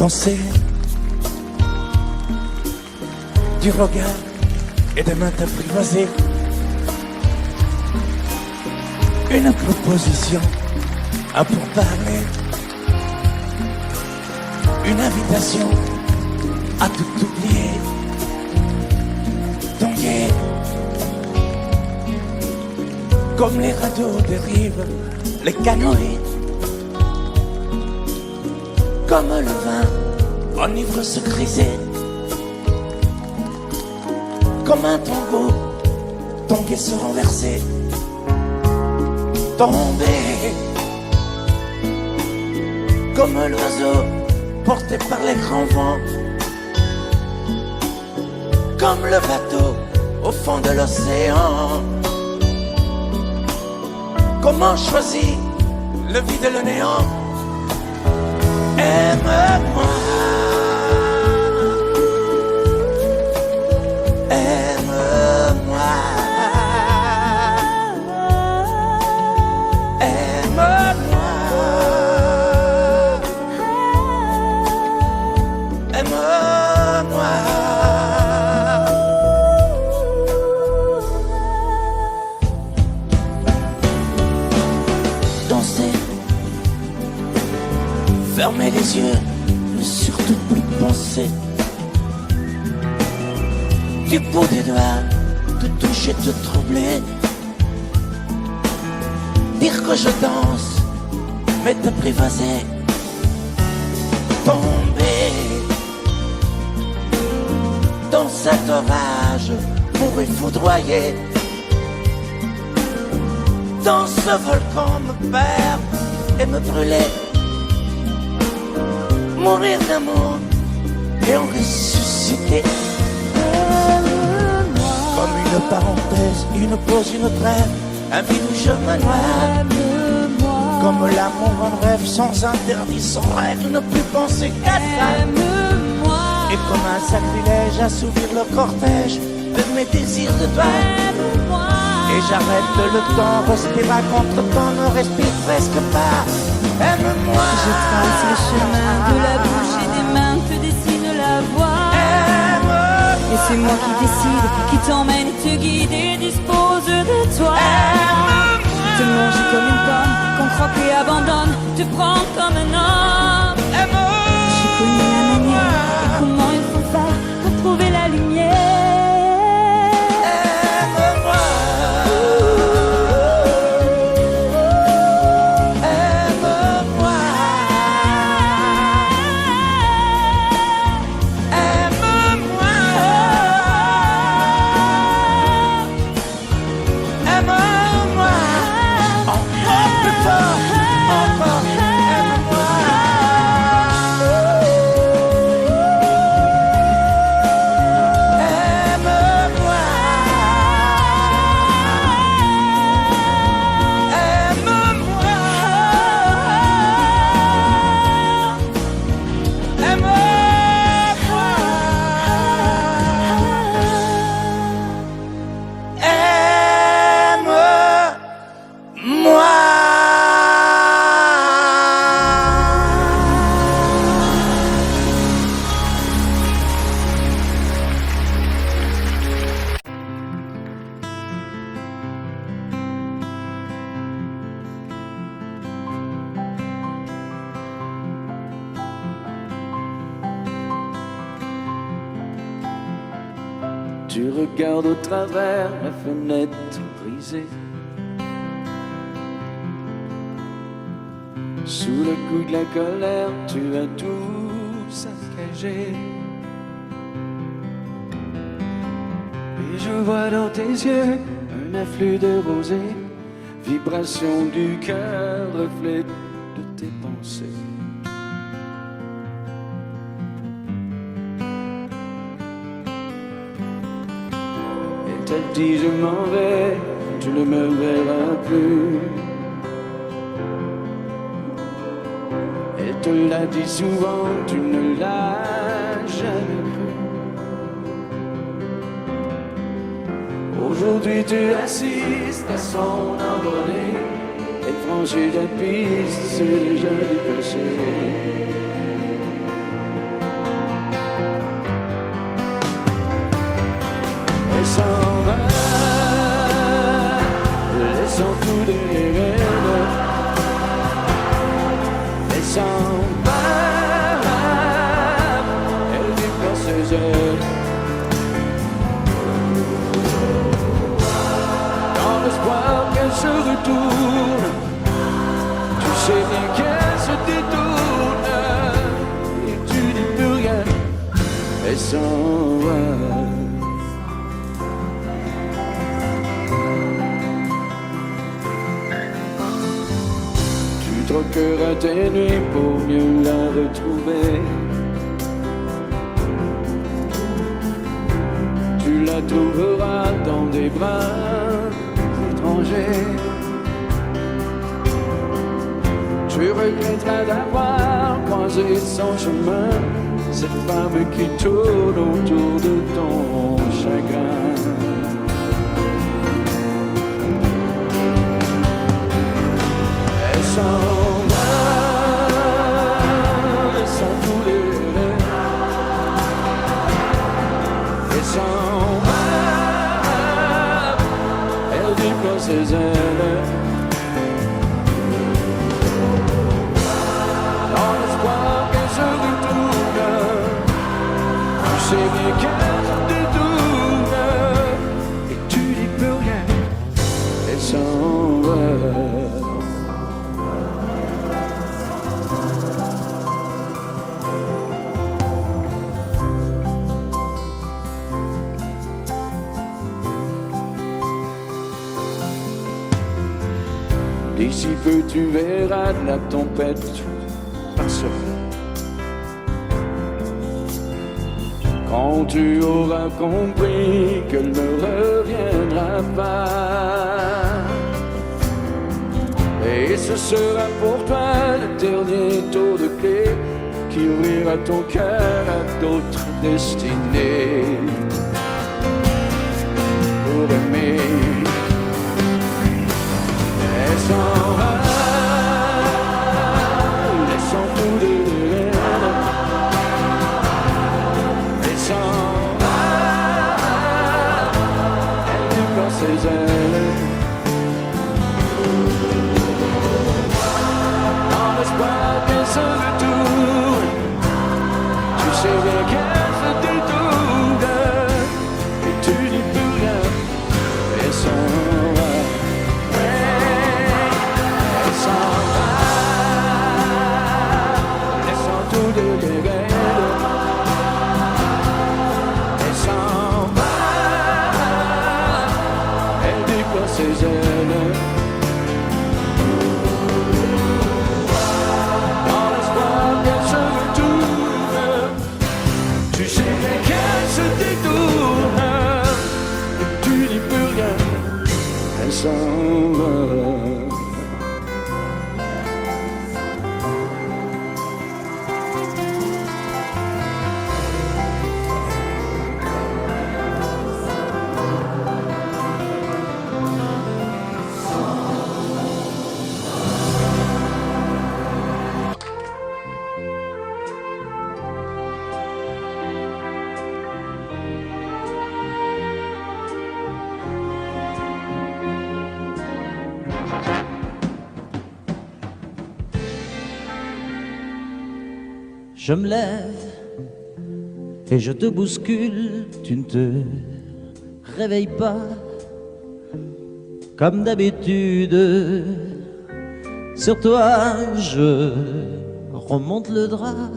danser du regard et de mains t'apprivoiser. Une proposition à pourparler, une invitation à tout oublier. Tanguer comme les radeaux dérivent, les canoës, comme le vin enivre se griser, comme un tombeau, tanguer se renverser, tomber comme l'oiseau porté par les grands vents, comme le bateau au fond de l'océan. Comment choisir le vide et le néant? Aime-moi, aime-moi, aime-moi, aime-moi. Danser, fermer les yeux, ne surtout plus penser. Du bout des doigts, te toucher, te troubler. Dire que je danse, mais t'apprivoiser. Tomber dans cet orage, mourir foudroyé. Dans ce volcan me perdre et me brûler. Mourir d'amour et en ressusciter. Comme une parenthèse, une pause, une trêve, un vide où je me noie. Comme l'amour en rêve, sans interdit, sans règle, ne plus penser qu'à ça. Et comme un sacrilège, assouvir le cortège de mes désirs de toi. Et j'arrête le temps, respire à contre-temps, ne respire presque pas. Aime-moi. Je trace le chemin de la bouche et des mains, te dessine la voie. Et c'est moi qui décide, qui t'emmène et te guide et dispose de toi. Te manger comme une pomme, qu'on croque et abandonne, te prends comme un homme. Je connais la manière et comment il faut faire pour trouver la lumière. Tu regardes au travers la fenêtre brisée. Sous le coup de la colère, tu as tout saccagé. Et je vois dans tes yeux un afflux de rosée, vibration du cœur, reflet de tes pensées. T'as dit je m'en vais, tu ne me verras plus. Et te l'a dit souvent, tu ne l'as jamais cru. Aujourd'hui tu assistes à son envolée et franchis la piste sur les jolis péchés. laissant tout derrière elle, laissant elle déploie ses ailes. Dans l'espoir qu'elle se retourne, tu sais bien qu'elle se détourne, et tu dis plus rien, elle s'en va. Tu troqueras tes nuits pour mieux la retrouver. Tu la trouveras dans des bras étrangers. Tu regretteras d'avoir croisé son chemin, cette femme qui tourne autour de ton chagrin. Elle s'en va, laissant tous les rêves. Elle s'en va, elle déploie ses ailes. Dans l'espoir qu'elle se retourne, tu sais bien qu'elle se détourne, et tu dis plus rien, elle s'en va. D'ici peu tu verras la tempête passer. Quand tu auras compris qu'elle ne reviendra pas, et ce sera pour toi le dernier tour de clé qui ouvrira ton cœur à d'autres destinées. Pour aimer, elle s'en va, laissant tout derrière elle. Elle s'en va, elle déploie ses ailes. Dans l'espoir qu'elle se retourne, tu sais bien qu'elle se détourne, et tu dis plus rien, elle s'en va. Elle s'en va, laissant tout derrière elle. Elle s'en va, elle déploie ses ailes. Dans l'espoir qu'elle se retourne, tu sais bien qu'elle se détourne, et tu dis plus rien, elle s'en va. Je me lève et je te bouscule, tu ne te réveilles pas comme d'habitude. Sur toi je remonte le drap,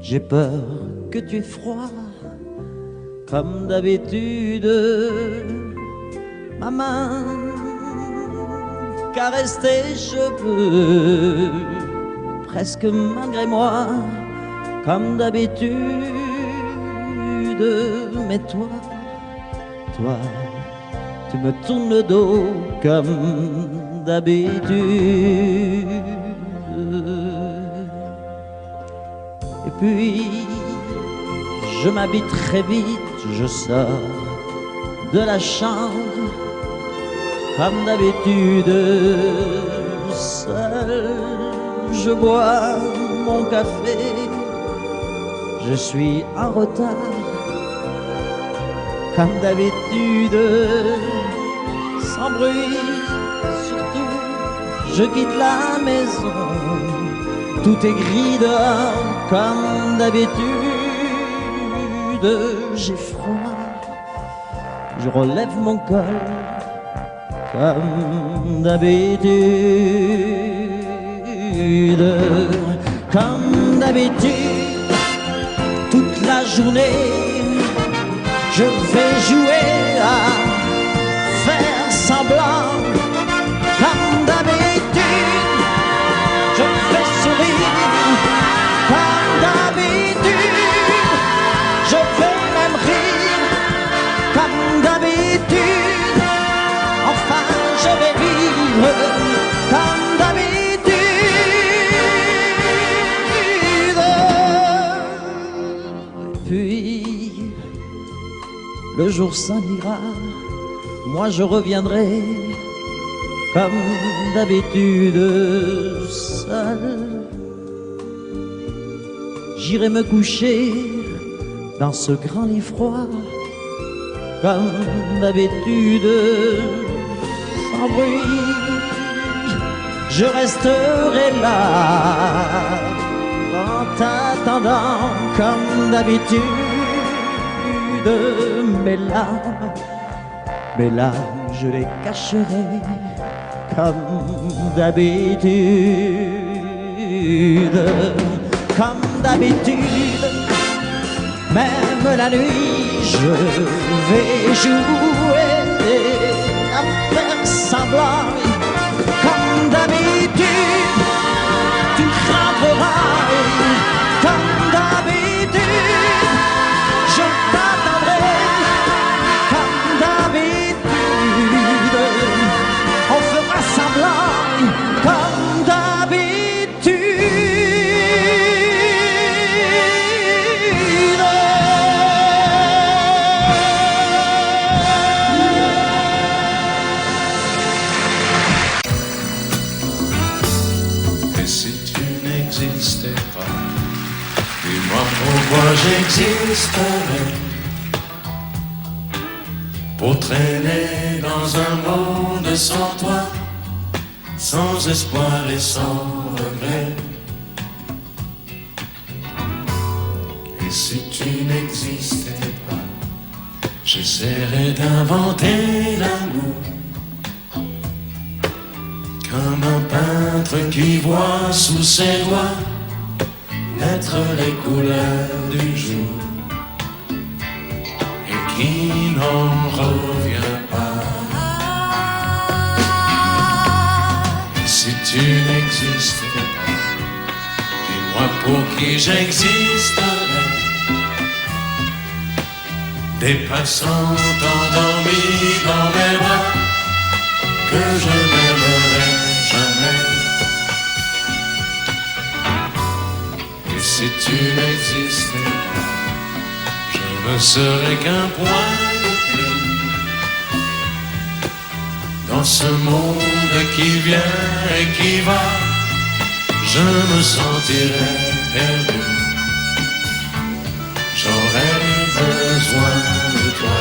j'ai peur que tu aies froid comme d'habitude. Ma main caresse tes cheveux, presque malgré moi, comme d'habitude. Mais toi, tu me tournes le dos comme d'habitude. Et puis, je m'habille très vite, je sors de la chambre, comme d'habitude, seul. Je bois mon café, je suis en retard, comme d'habitude, sans bruit, surtout, je quitte la maison. Tout est gris dehors, comme d'habitude. J'ai froid, je relève mon col, comme d'habitude. Comme d'habitude, toute la journée, je vais jouer à faire semblant. Comme d'habitude, je fais sourire. Comme d'habitude, je vais même rire. Comme d'habitude, enfin je vais vivre. Comme d'habitude. Puis le jour s'en ira, moi je reviendrai comme d'habitude seul. J'irai me coucher dans ce grand lit froid, comme d'habitude, sans bruit. Je resterai là, en t'attendant comme d'habitude. Mes larmes, je les cacherai comme d'habitude. Comme d'habitude, même la nuit, je vais jouer à faire semblant. Comme d'habitude, tu frapperas. Comme d'habitude, je t'attendrai. Comme d'habitude, on fera semblant. Comme d'habitude. Et si tu n'existais pas, dis-moi pourquoi j'existerais. Pour traîner dans un monde sans toi, sans espoir et sans regret. Et si tu n'existais pas, j'essaierais d'inventer l'amour. Comme un peintre qui voit sous ses doigts naître les couleurs du jour et qui n'en revient pas. Et si tu n'existais pas, dis-moi pour qui j'existerais. Des passants endormis dans mes bras que je n'aimerais jamais. Et si tu n'existais pas, je ne serais qu'un point de plus dans ce monde qui vient et qui va. Je me sentirais perdu. J'aurais besoin de toi.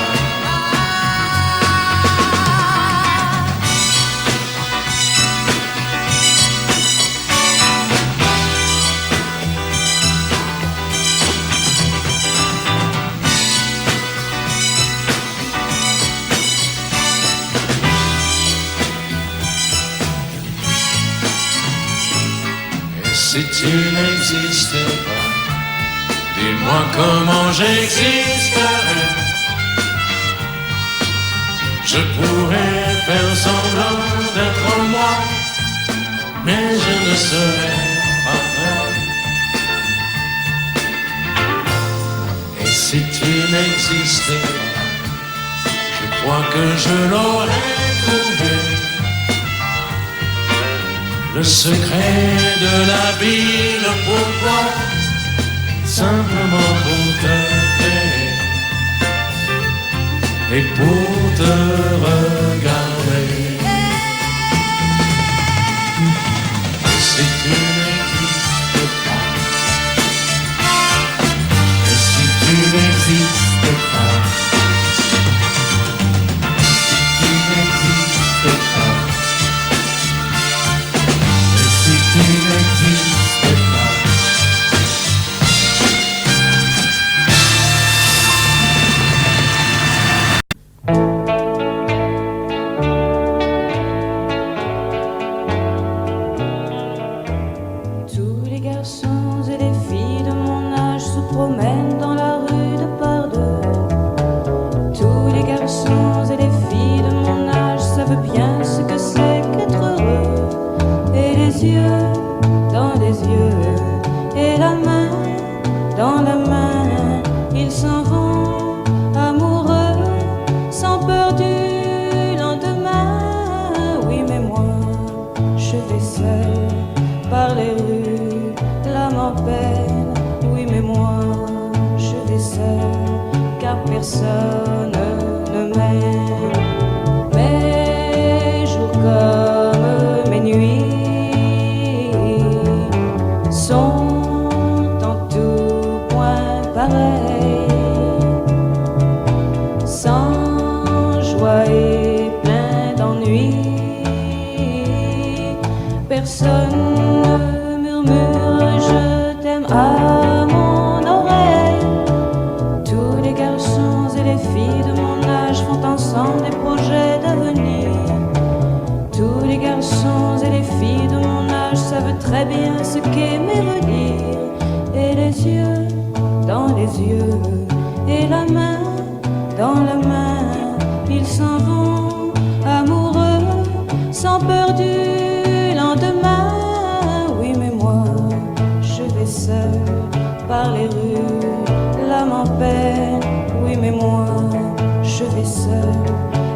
Si tu n'existais pas, dis-moi comment j'existerais. Je pourrais faire semblant d'être moi, mais je ne serais pas vrai. Et si tu n'existais pas, je crois que je l'aurais trouvé. Le secret de la vie, le pourquoi, simplement pour te créer et pour te regarder. Et si tu n'existes pas, et si tu n'existes pas, si tu n'existes vais seule par les rues, l'âme en peine, oui mais moi je vais seule, car personne ne m'aime. Mes jours comme mes nuits sont en tout point pareils, sans joie et plein d'ennui. Personne ne murmure je t'aime à mon oreille. Tous les garçons et les filles de mon âge font ensemble des projets d'avenir. Tous les garçons et les filles de mon âge savent très bien ce qu'est mes venir. Et les yeux dans les yeux, et la main dans la main, ils s'en vont amoureux, sans peur du lendemain. Oui mais moi, je vais seule par les rues, l'âme en peine. Oui mais moi, je vais seule,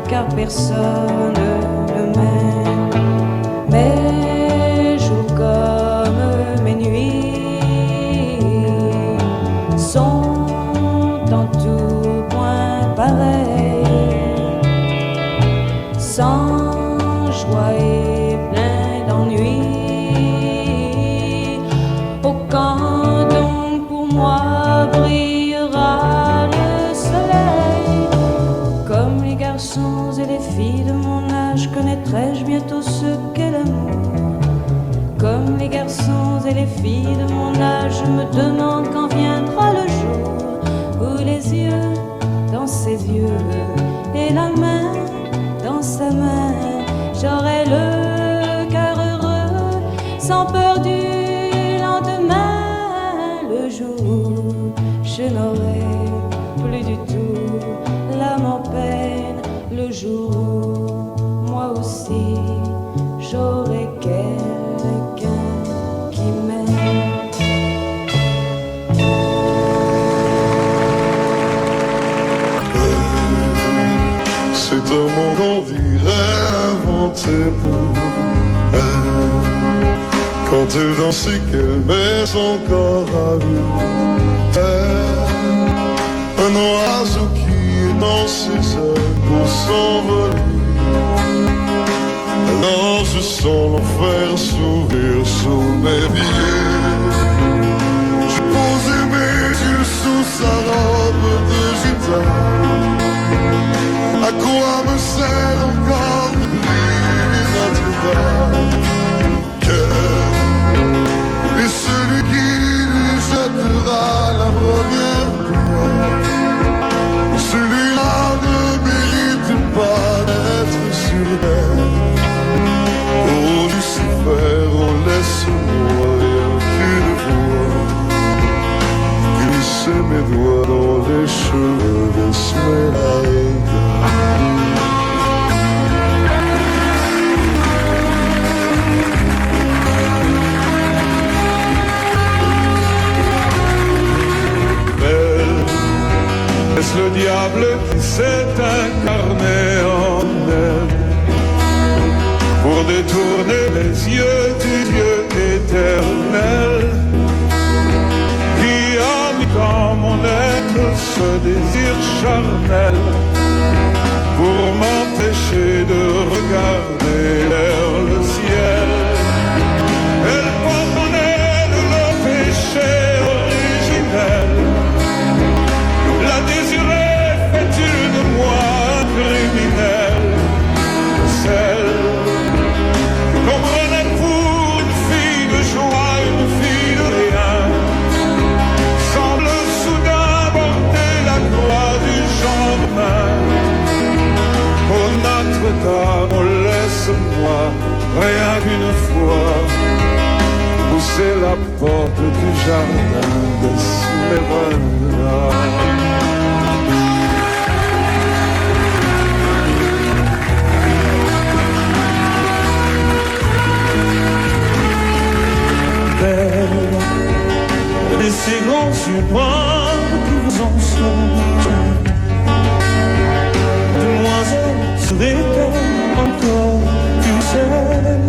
car personne ne m'aime. Mes jours comme mes nuits sont en tout point pareils, sans joie et plein d'ennui. Oh, quand donc pour moi brillera le soleil, comme les garçons et les filles de mon âge, connaîtrai-je bientôt ce qu'est l'amour. Comme les garçons et les filles de mon âge, je me demande quand viendra le jour où les yeux dans ses yeux et la main dans sa main, j'aurai le cœur heureux, sans peur du lendemain. Le jour où je n'aurai plus du tout l'âme en peine, le jour où moi aussi j'aurai quelqu'un qui m'aime. C'est un monde qu'on dirait inventé pour elle. Quand elle danse et qu'elle met son corps à lui, un oiseau qui est dans ses ailes pour s'envoler. Alors je sens l'enfer s'ouvrir sous mes pieds. J'ai posé mes yeux sous sa robe de gitane. À quoi me sert encore de vivre naturel? Et celui qui lui jettera la première pierre, celui-là ne mérite pas d'être sur terre. Oh Lucifer, oh laisse-moi rien qu'une fois glisser mes doigts dans les cheveux d'Esmeralda. Est-ce le diable qui s'est incarné en elle pour détourner les yeux du Dieu éternel, qui a mis dans mon être ce désir charnel pour m'empêcher de regarder vers le ciel? Elle porte en elle le péché originel. La désirée fait-il de moi un criminel? Celle qu'on prenait pour une fille de joie, une fille de rien, semble soudain porter la croix du genre humain. Oh Notre-Dame, oh laisse-moi rien qu'une fois pousser la porte du jardin d'Esmeralda. Et ces grands supports qui vous en sont, demoiselle, serait-elle encore plus seule?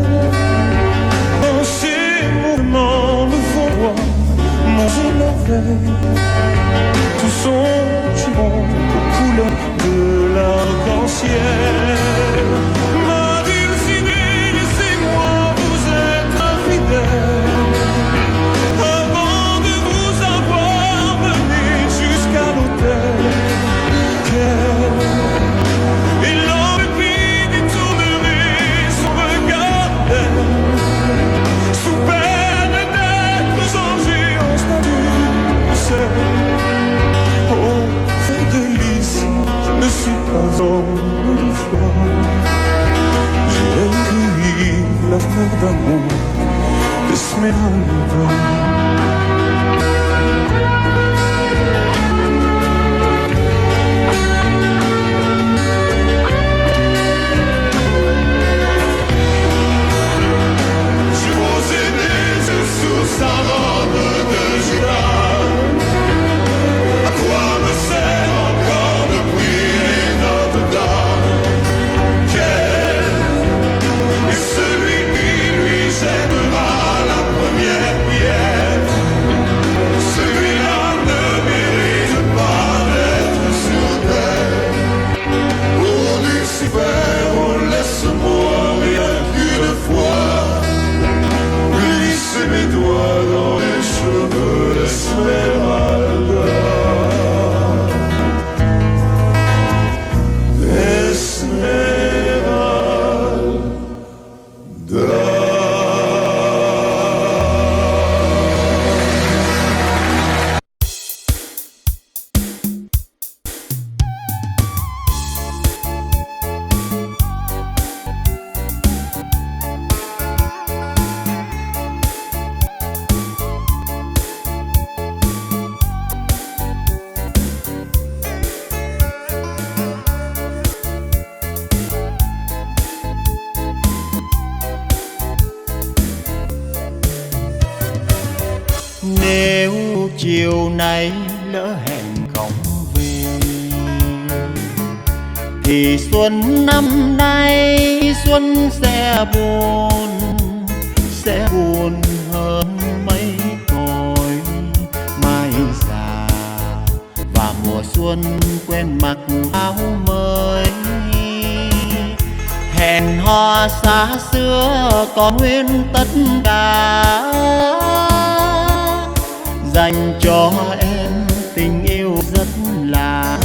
d'un monde de semaines Sa robe de gitane. À quoi me sert encore de prier Notre-Dame? Quel est celui qui lui jettera la première pierre? Celui-là ne mérite pas d'être sur terre. Oh Lucifer, oh laisse-moi rien qu'une fois glisser mes doigts dans les cheveux d'Esmeralda. Nếu chiều nay lỡ hẹn không về thì xuân năm nay xuân sẽ buồn hơn mấy cõi mai già. Và mùa xuân quen mặc áo mới, hẹn hò xa xưa còn nguyên tất cả, dành cho em tình yêu rất lạ.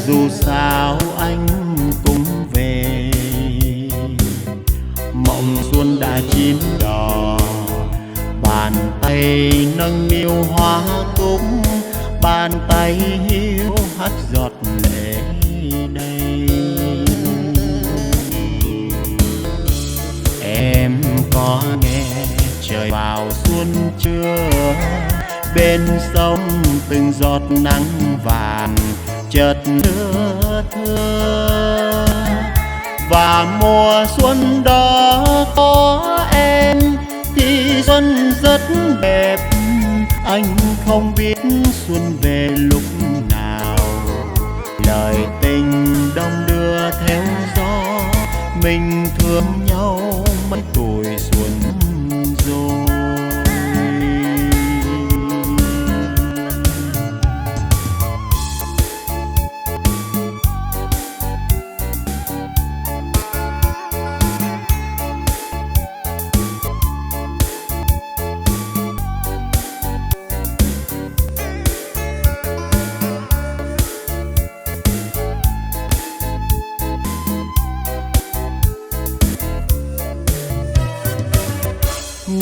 Dù sao anh cũng về, mộng xuân đã chín đỏ. Bàn tay nâng niu hoa cúc, bàn tay hiu hắt giọt lệ đây. Em có nghe trời vào xuân chưa? Bên sông từng giọt nắng vàng chợt lưa thưa. Và mùa xuân đó có em thì xuân rất đẹp. Anh không biết xuân về lúc nào, lời tình đông đưa theo gió. Mình thương nhau mấy tuổi xuân rồi.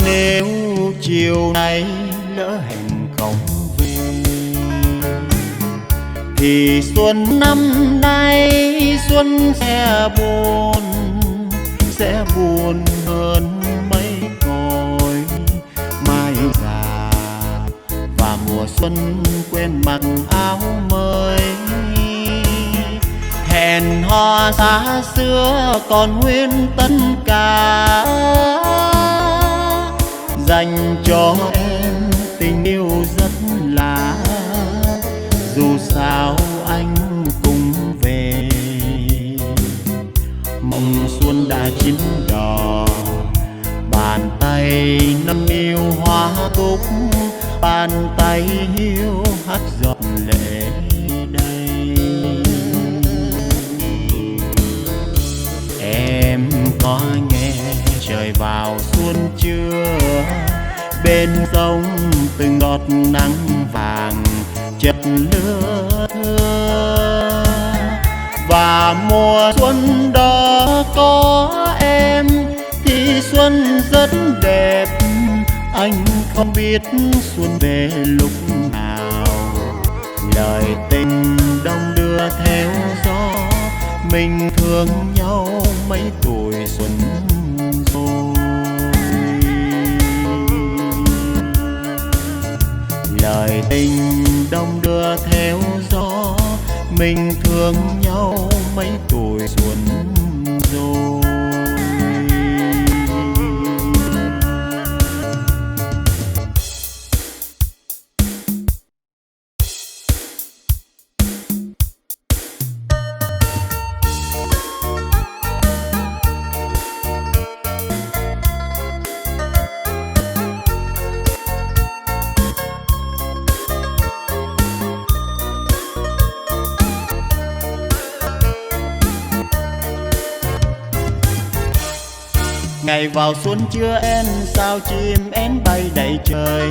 Nếu chiều nay lỡ hẹn không về thì xuân năm nay xuân sẽ buồn hơn mấy cõi mai già. Và mùa xuân quen mặc áo mới, hẹn hò xa xưa còn nguyên tất cả, dành cho em tình yêu rất lạ. Dù sao anh cũng về, mộng xuân đã chín đỏ. Bàn tay nâng niu hoa cúc, bàn tay hiu hắt giọt lệ đây. Em có nghe trời vào xuân chưa? Bên sông từng giọt nắng vàng chợt lưa thưa. Và mùa xuân đó có em thì xuân rất đẹp. Anh không biết xuân về lúc nào, lời tình đông đưa theo gió. Mình thương nhau mấy tuổi xuân rồi. Tình đông đưa theo gió, mình thương nhau mấy tuổi xuân rồi. Ngày vào xuân chưa én, sao chim én bay đầy trời.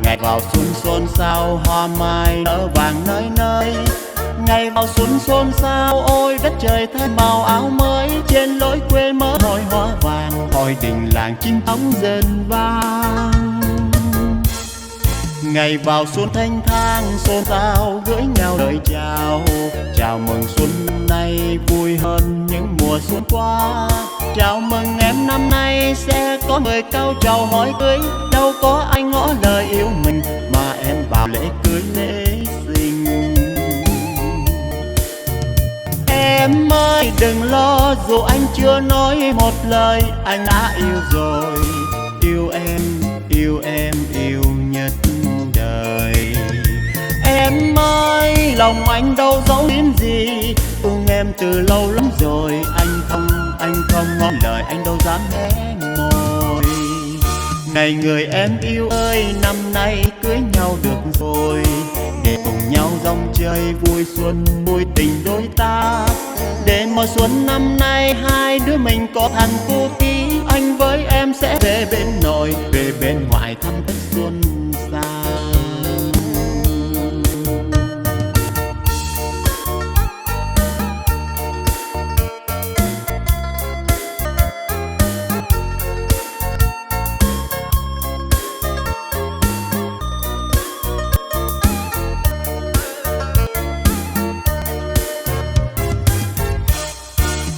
Ngày vào xuân xôn xao, hoa mai nở vàng nơi nơi. Ngày vào xuân xôn xao, ôi đất trời thay màu áo mới. Trên lối quê mơ hồi hoa vàng, hồi đình làng chim thóng dần vang. Ngày vào xuân thanh thang, xôn xao gửi nhau lời chào. Chào mừng xuân nay vui hơn những mùa xuân qua. Chào mừng em năm nay sẽ có 10 cao trầu hỏi cưới. Đâu có ai ngỏ lời yêu mình mà em bảo lễ cưới lễ sinh. Em ơi đừng lo, dù anh chưa nói một lời, anh đã yêu rồi. Yêu em, yêu em, yêu nhất đời. Em ơi lòng anh đâu giấu giếm gì, thương em từ lâu lắm rồi. Anh không ngỏ lời, anh đâu dám hé môi. Này người em yêu ơi, năm nay cưới nhau được rồi, để cùng nhau dòng chơi vui xuân vui tình đôi ta. Để mùa xuân năm nay hai đứa mình có thằng cô ký. Anh với em sẽ về bên nội, về bên ngoại thăm Tết xuân xa.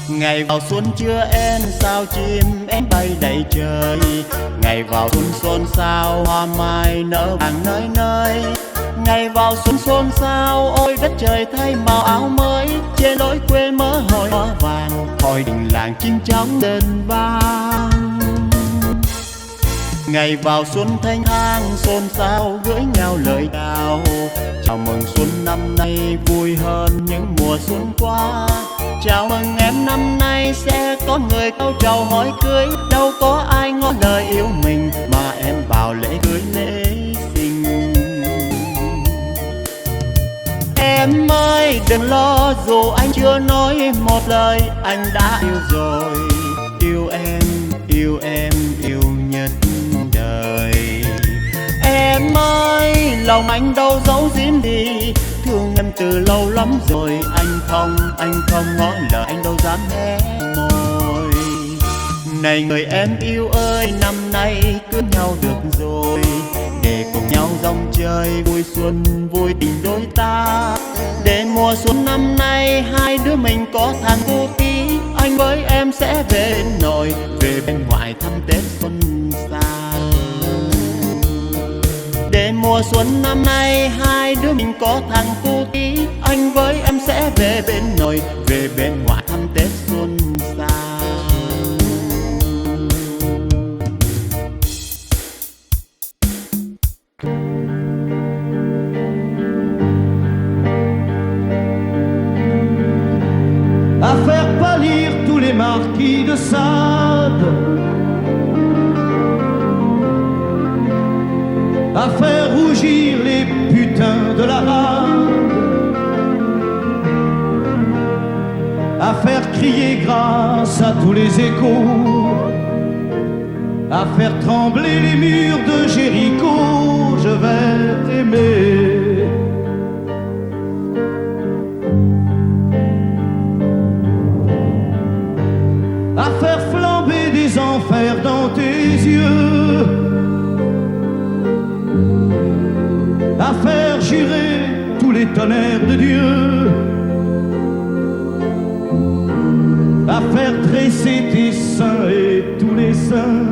Ngày vào xuân chưa én, sao chim én bay đầy trời. Ngày vào xuân xôn xao, hoa mai nở vàng nơi nơi. Ngày vào xuân xôn xao, ôi đất trời thay màu áo mới. Trên lối quê mơ hồi hoa vàng, hồi đình làng chim chóng dần vang. Ngày vào xuân thanh thang, xôn xao gửi nhau lời chào. Chào mừng xuân năm nay vui hơn những mùa xuân qua. Chào mừng em năm nay sẽ có người cao trầu hỏi cưới. Đâu có ai ngỏ lời yêu mình mà em bảo lễ cưới lễ sinh. Em ơi đừng lo, dù anh chưa nói một lời, anh đã yêu rồi. Yêu em, yêu em, yêu nhất đời. Em ơi lòng anh đâu giấu giếm gì, thương em từ lâu lắm rồi. Anh không ngỏ lời, anh đâu dám hé môi. Này người em yêu ơi, năm nay cưới nhau được rồi, để cùng nhau dòng chơi vui xuân vui tình đôi ta. Để mùa xuân năm nay hai đứa mình có thằng cô ký. Anh với em sẽ về bên nội, về bên ngoại thăm Tết xuân xa. Để mùa xuân năm nay hai đứa mình có thằng cô ký. Anh với em sẽ về bên nội, về bên ngoại thăm Tết xuân xa. À faire pâlir tous les marquis de Sade, à faire rougir les putains de la rade, à faire crier grâce à tous les échos, à faire trembler les murs de Jéricho. Je vais t'aimer. À faire flamber des enfers dans tes yeux, à faire jurer tous les tonnerres de Dieu, à faire tresser tes seins et tous les seins,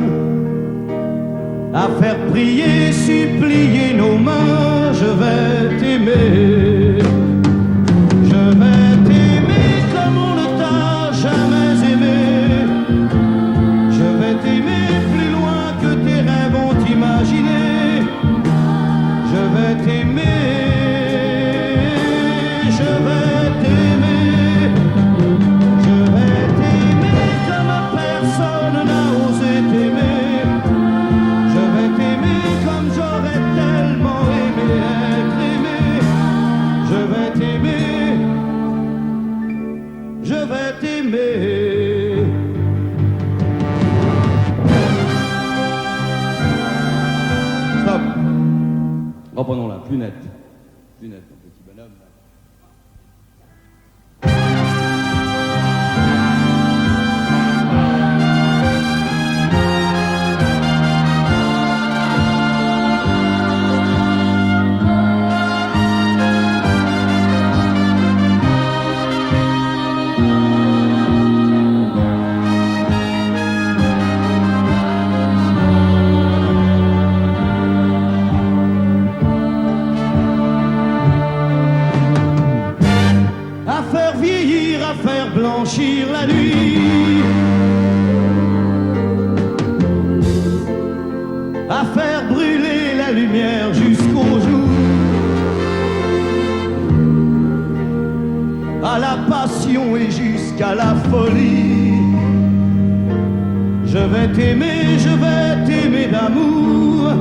à faire prier, supplier nos mains, je vais t'aimer. Je vais t'aimer comme on ne t'a jamais aimé. Je vais t'aimer plus loin que tes rêves ont imaginé. Je vais t'aimer, je vais t'aimer. Je vais t'aimer comme personne n'a osé t'aimer. Je vais t'aimer comme j'aurais tellement aimé être aimé. Je vais t'aimer, je vais t'aimer. Stop. Reprenons là, plus net. Plus net, mon petit bonhomme. À faire vieillir, à faire blanchir la nuit, à faire brûler la lumière jusqu'au jour, à la passion et jusqu'à la folie. Je vais t'aimer d'amour,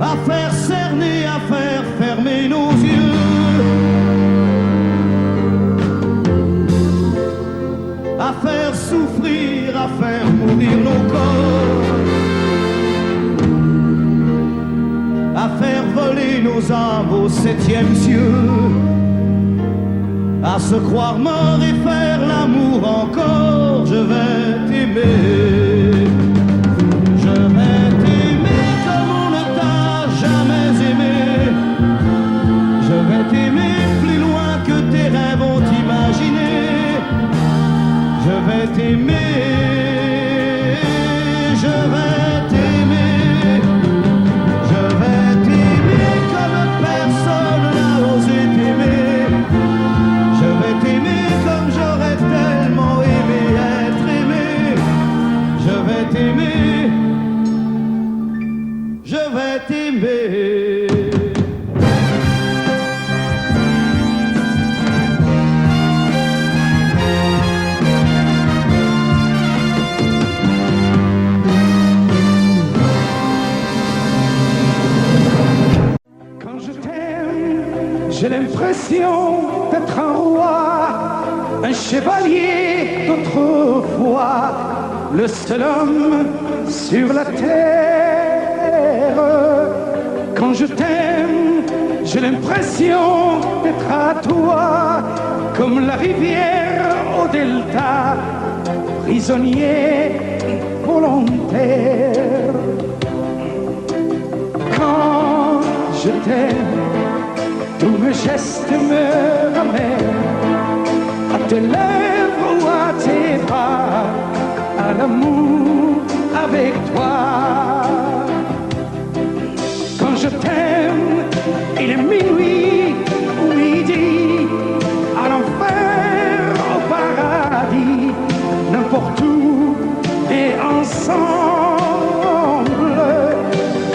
à faire cerner, à faire fermer nos yeux, à faire souffrir, à faire mourir nos corps, à faire voler nos âmes au septième cieux, à se croire mort et faire l'amour encore. Je vais t'aimer, je vais t'aimer comme on ne t'a jamais aimé. Je vais t'aimer plus loin que tes rêves ont imaginé. Je vais t'aimer, je vais t'aimer. Je vais t'aimer comme personne n'a osé t'aimer. Je vais t'aimer comme j'aurais tellement aimé être aimé. Je vais t'aimer, je vais t'aimer. J'ai l'impression d'être un roi, un chevalier d'autrefois, le seul homme sur la terre. Quand je t'aime, j'ai l'impression d'être à toi, comme la rivière au delta, prisonnier volontaire. Quand je t'aime, tous mes gestes me ramènent à tes lèvres ou à tes bras, à l'amour avec toi. Quand je t'aime, il est minuit ou midi, à l'enfer, au paradis, n'importe où et ensemble.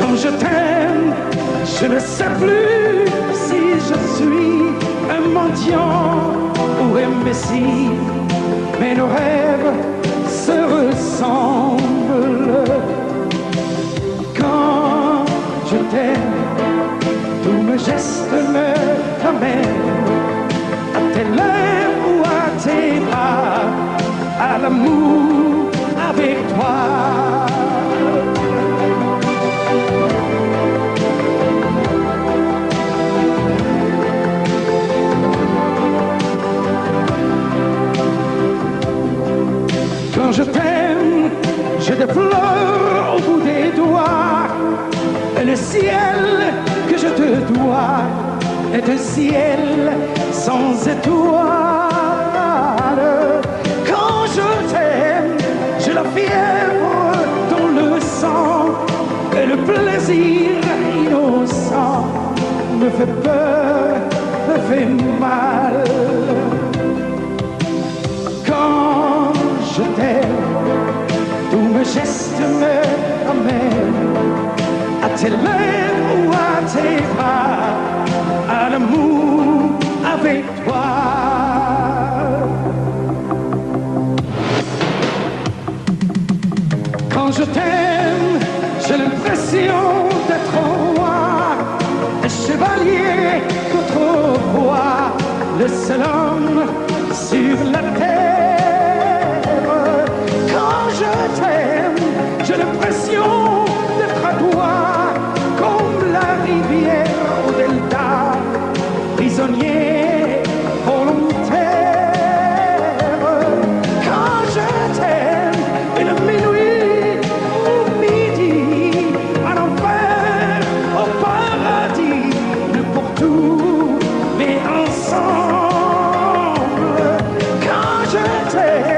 Quand je t'aime, je ne sais plus si je suis un mendiant ou un messie, mais nos rêves se ressemblent. Quand je t'aime, tous mes gestes me ramènent à tes lèvres ou à tes bras, à l'amour avec toi. Quand je t'aime, j'ai des fleurs au bout des doigts, et le ciel que je te dois est un ciel sans étoiles. Quand je t'aime, j'ai la fièvre dans le sang, plaisir innocent me fait peur, me fait mal. Quand je t'aime, tous mes gestes me ramènent à tes lèvres ou à tes bras, à l'amour avec toi. Quand je t'aime, j'ai l'impression d'être roi, un chevalier qu'autrefois le seul homme sur la terre. Quand je t'aime, j'ai l'impression d'être à toi, comme la rivière au delta, prisonnier volontaire. Quand je t'aime, et le minuit au midi, à l'enfer, au paradis, n'importe où, mais ensemble. Quand je t'aime,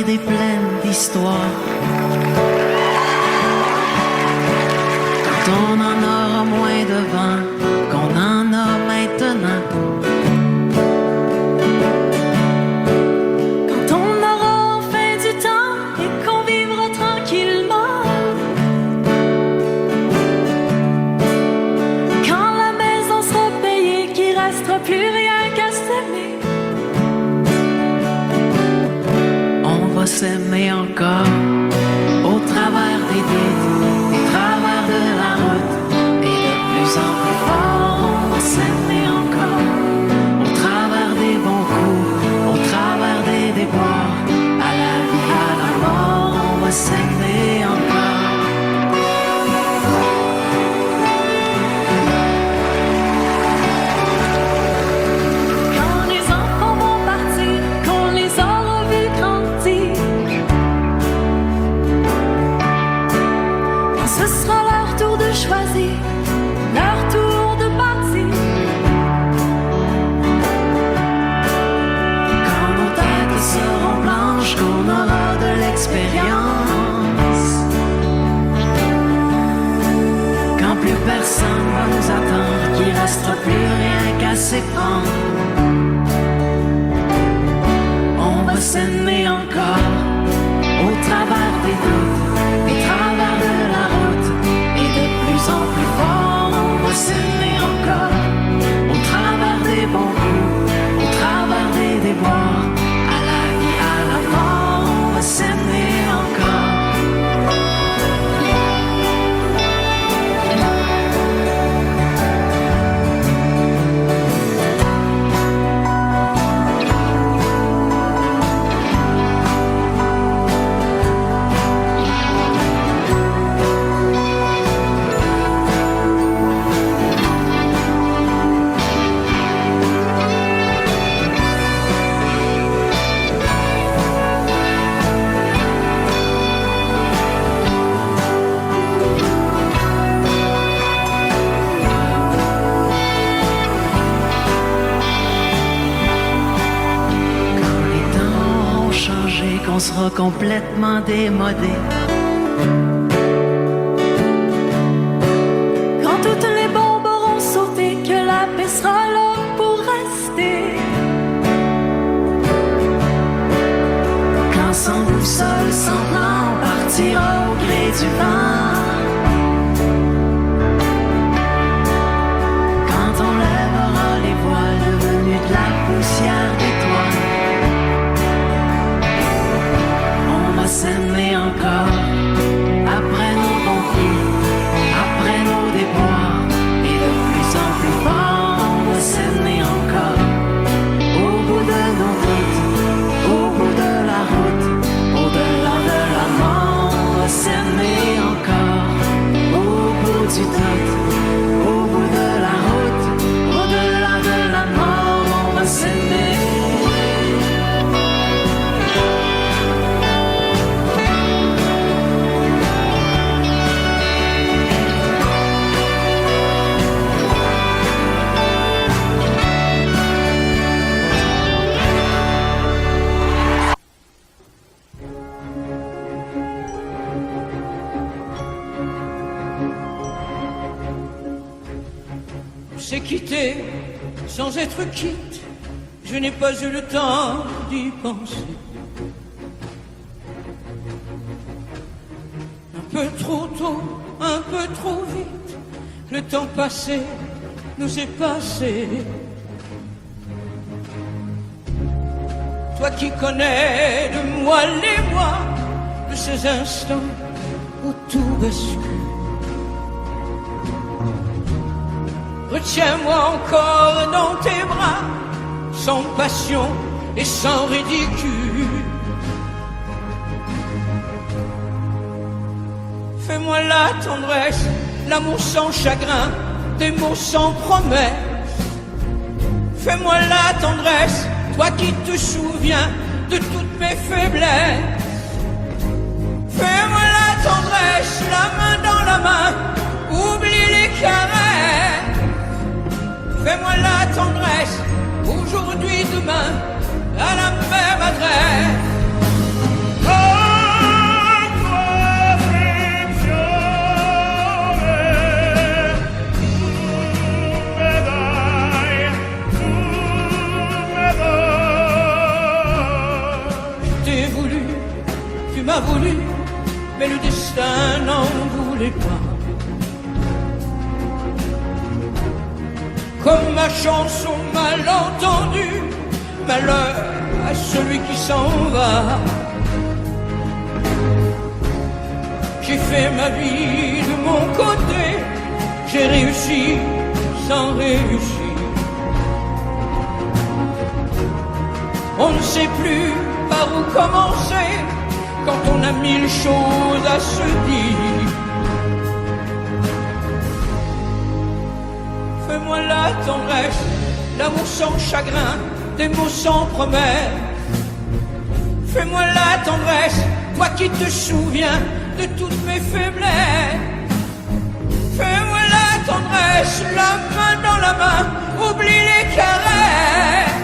des pleines d'histoire. Quand on en aura moins de vent qu'on en a maintenant. Quand on aura enfin du temps et qu'on vivra tranquillement. Quand la maison sera payée, qu'il restera plus rien qu'à s'aimer. S'aimer encore au travers des détours, au travers de la route, et de plus en plus fort, on va s'aimer encore au travers des bons coups, au travers des déboires, à la vie, à la mort, on va s'aimer encore. Quand les enfants vont partir, qu'on les aura vus grandir, ce sera leur tour de choisir, leur tour de partir. Quand nos têtes seront blanches, qu'on aura de l'expérience. Quand plus personne va nous attendre, qu'il restera plus rien qu'à s'éprendre. On va s'aimer encore au travers des doutes, au travers de la route, et de plus en plus fort, on va s'aimer encore au travers des bons coups, au travers des déboires, à la vie, à la mort, on va s'aimer encore. Qu'on sera complètement démodé. Quand toutes les bombes auront sauté, que la paix sera là pour rester. Quand sans boussole, sans plan, on partira au gré du vent. Quand on lèvera les voiles devenus de la poussière d'étoiles, s'aimer encore après nos bons coups, s'est quitté sans être quitte. Je n'ai pas eu le temps d'y penser. Un peu trop tôt, un peu trop vite, le temps passé nous est passé. Toi qui connais de moi les mois, de ces instants où tout bascule. Retiens-moi encore dans tes bras, sans passion et sans ridicule. Fais-moi la tendresse, l'amour sans chagrin, des mots sans promesse. Fais-moi la tendresse, toi qui te souviens de toutes mes faiblesses. Fais-moi la tendresse, la main dans la main, oublie les caresses. Fais-moi la tendresse, aujourd'hui, demain, à la même adresse. Tu m'as voulu, mais le destin n'en voulait pas. Comme ma chanson mal entendue, malheur à celui qui s'en va. J'ai fait ma vie de mon côté, j'ai réussi sans réussir. On ne sait plus par où commencer quand on a mille choses à se dire. Fais-moi la tendresse, l'amour sans chagrin, des mots sans promesse. Fais-moi la tendresse, toi qui te souviens de toutes mes faiblesses. Fais-moi la tendresse, la main dans la main, oublie les caresses.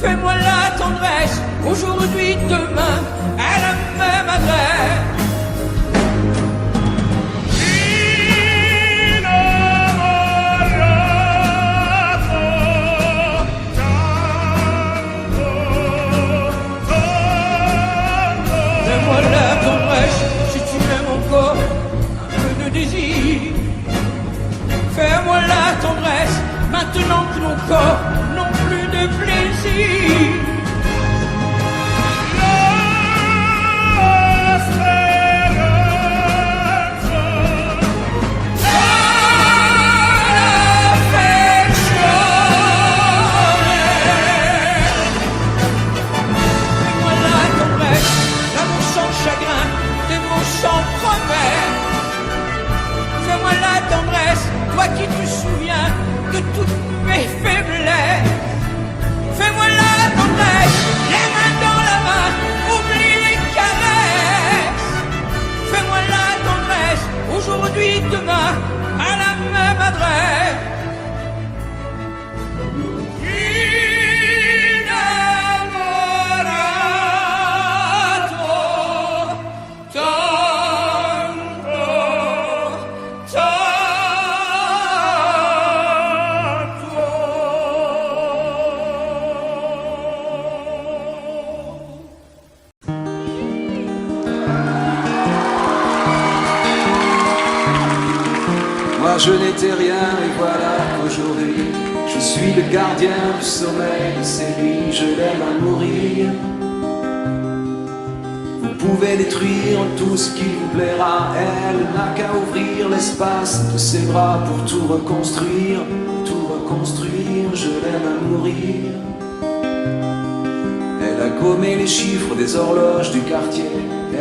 Fais-moi la tendresse, aujourd'hui, demain, à la même adresse. Fais-moi la tendresse, si tu m'aimes encore, un peu de désir. Fais-moi la tendresse, maintenant que nos corps n'ont plus de plaisir. Fais-moi la tendresse, toi qui te souviens de toutes mes faiblesses. Fais-moi la tendresse, les mains dans la main, oublie les caresses. Fais-moi la tendresse, aujourd'hui, demain, à la même adresse. Je n'étais rien et voilà qu'aujourd'hui je suis le gardien du sommeil, c'est lui, je l'aime à mourir. Vous pouvez détruire tout ce qui vous plaira, elle n'a qu'à ouvrir l'espace de ses bras pour tout reconstruire, je l'aime à mourir. Elle a gommé les chiffres des horloges du quartier,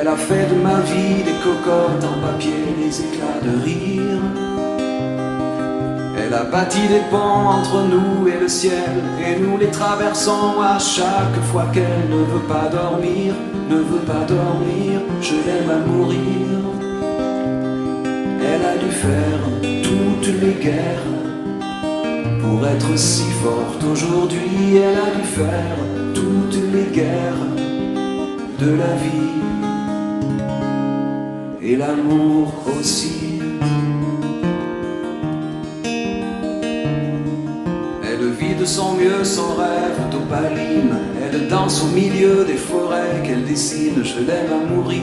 elle a fait de ma vie des cocottes en papier, des éclats de rire. Elle a bâti des ponts entre nous et le ciel, et nous les traversons à chaque fois qu'elle ne veut pas dormir, je l'aime à mourir. Elle a dû faire toutes les guerres pour être si forte aujourd'hui, elle a dû faire toutes les guerres de la vie et l'amour aussi. son mieux son rêve d'opaline. Elle danse au milieu des forêts qu'elle dessine. Je l'aime à mourir.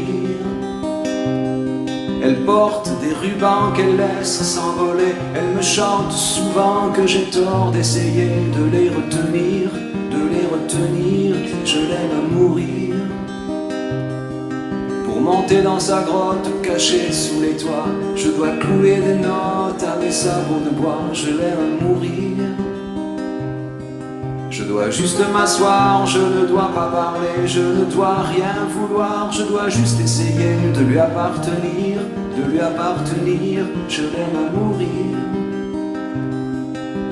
Elle porte des rubans qu'elle laisse s'envoler. Elle me chante souvent que j'ai tort d'essayer de les retenir, de les retenir. Je l'aime à mourir. Pour monter dans sa grotte cachée sous les toits, je dois clouer des notes à mes sabots de bois. Je l'aime à mourir. Je dois juste m'asseoir, je ne dois pas parler, je ne dois rien vouloir, je dois juste essayer de lui appartenir, de lui appartenir. Je l'aime à mourir.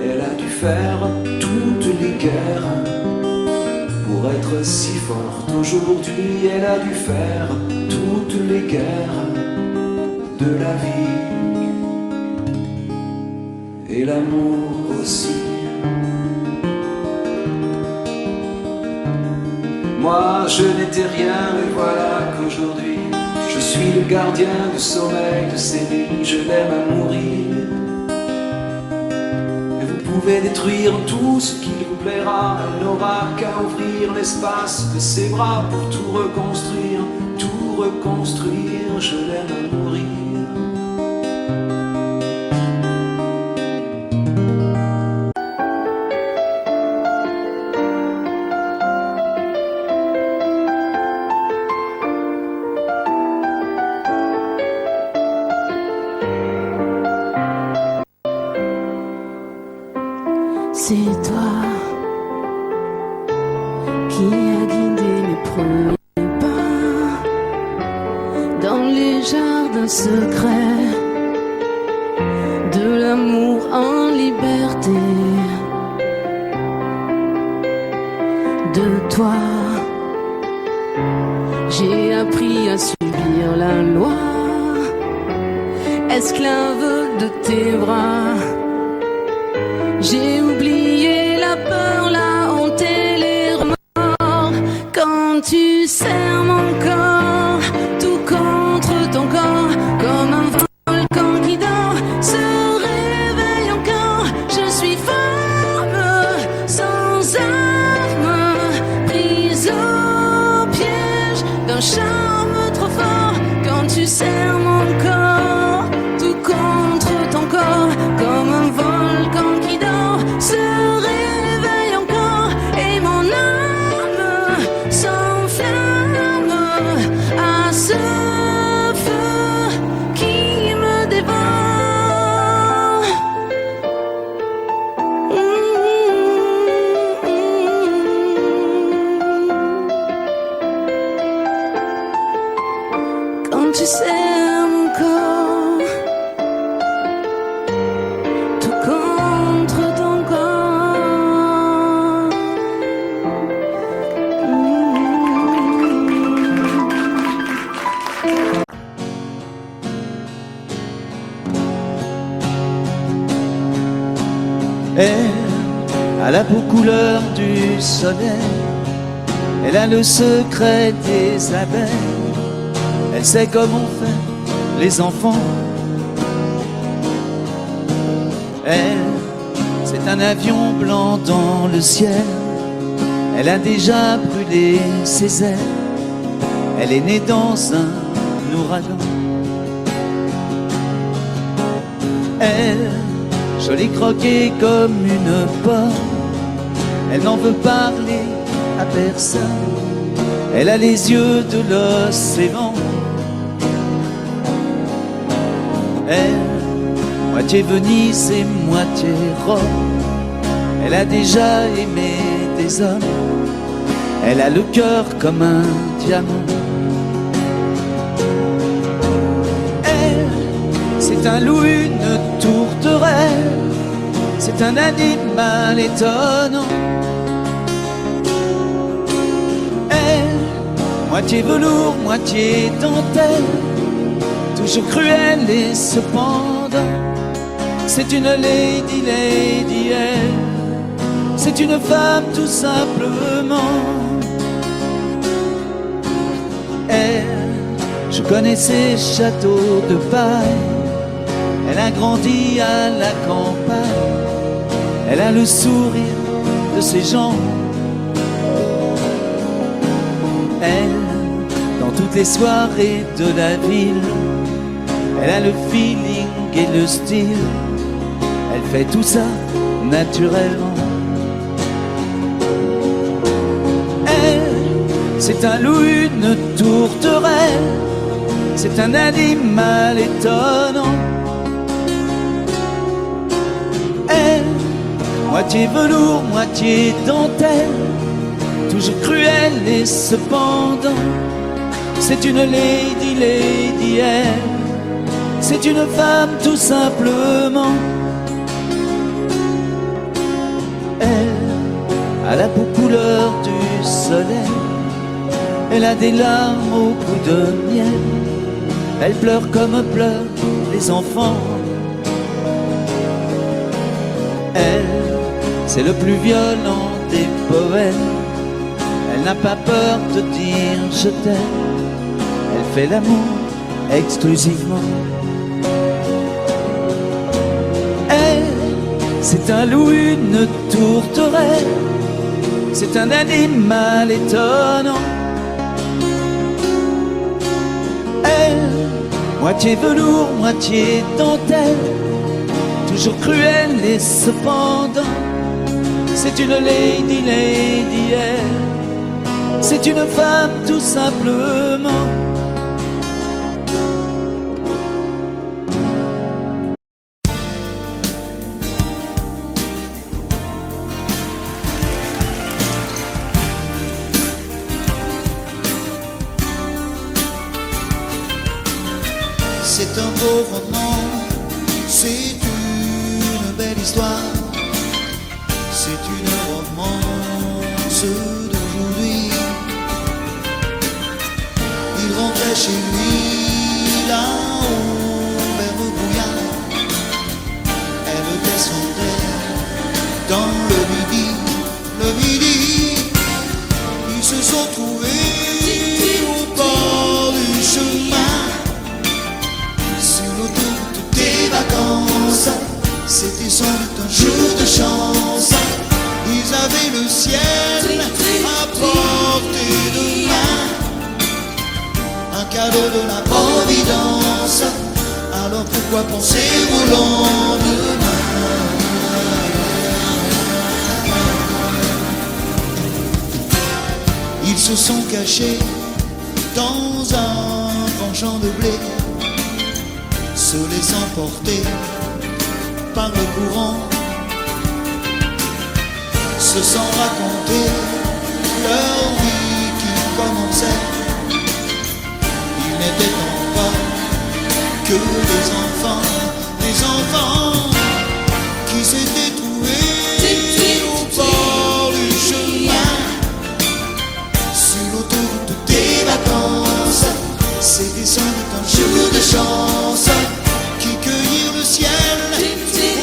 Elle a dû faire toutes les guerres pour être si forte aujourd'hui. Elle a dû faire toutes les guerres de la vie et l'amour aussi. Moi je n'étais rien, mais voilà qu'aujourd'hui je suis le gardien du sommeil de ces nuits. Je l'aime à mourir. Et vous pouvez détruire tout ce qui vous plaira. Elle n'aura qu'à ouvrir l'espace de ses bras pour tout reconstruire, tout reconstruire. Je l'aime à mourir. C'est toi qui as guidé mes premiers pas dans les jardins secrets de l'amour en liberté. De toi, j'ai appris à subir la loi, esclave de tes bras. J'ai oublié la peur, la honte et les remords. Quand tu serres mon corps, tout contre ton corps, comme un volcan qui dort, se réveille encore. Je suis femme, sans âme, prise au piège d'un charme trop fort. Quand tu serres mon corps, tout contre ton corps, comme un volcan qui dort, se réveille encore, et mon âme s'enflamme à ce feu qui me dévore. Quand tu serres mon corps, tout contre ton corps. Elle a la peau couleur du soleil. Elle a le secret des abeilles. Elle sait comment faire les enfants. Elle, c'est un avion blanc dans le ciel. Elle a déjà brûlé ses ailes. Elle est née dans un ouragan. Elle, jolie croquée comme une pomme. Elle n'en veut parler à personne. Elle a les yeux de l'océan. Elle, moitié Venise et moitié Rome. Elle a déjà aimé des hommes. Elle a le cœur comme un diamant. Elle, c'est un loup, une tourterelle. C'est un animal étonnant. Elle, moitié velours, moitié dentelle, toujours cruelle et cependant, c'est une lady, lady, elle, c'est une femme tout simplement. Elle, je connais ses châteaux de paille. Elle a grandi à la campagne. Elle a le sourire de ces gens. Elle, dans toutes les soirées de la ville, elle a le feeling et le style. Elle fait tout ça naturellement. Elle, c'est un loup, une tourterelle, c'est un animal étonnant. Elle, moitié velours, moitié dentelle, toujours cruelle et cependant, c'est une lady, lady, elle, c'est une femme tout simplement. Elle a la peau couleur du soleil, elle a des larmes au goût de miel, elle pleure comme pleurent les enfants. Elle, c'est le plus violent des poèmes, elle n'a pas peur de dire je t'aime, elle fait l'amour exclusivement. Elle, c'est un loup, une tourterelle, c'est un animal étonnant. Elle, moitié velours, moitié dentelle, toujours cruelle et cependant, c'est une lady, lady, elle, c'est une femme tout simplement. C'est un beau roman, c'est une belle histoire, c'est une romance d'aujourd'hui. Il rentrait chez lui là-haut vers le brouillard, elle descendait dans le midi, ils se sont trouvés au bord du chemin. Des vacances, c'était sans doute un jour de chance. Ils avaient le ciel à portée de main, un cadeau de la Providence. Alors pourquoi penser au lendemain? Ils se sont cachés dans un grand champ de blé, se laissant porter par le courant, se sont raconter leur vie qui commençait. Ils n'étaient encore que des enfants qui s'étaient trouvés au bord du chemin, sur l'autoroute des vacances. C'était sans doute un jour de chance, qui cueillirent le ciel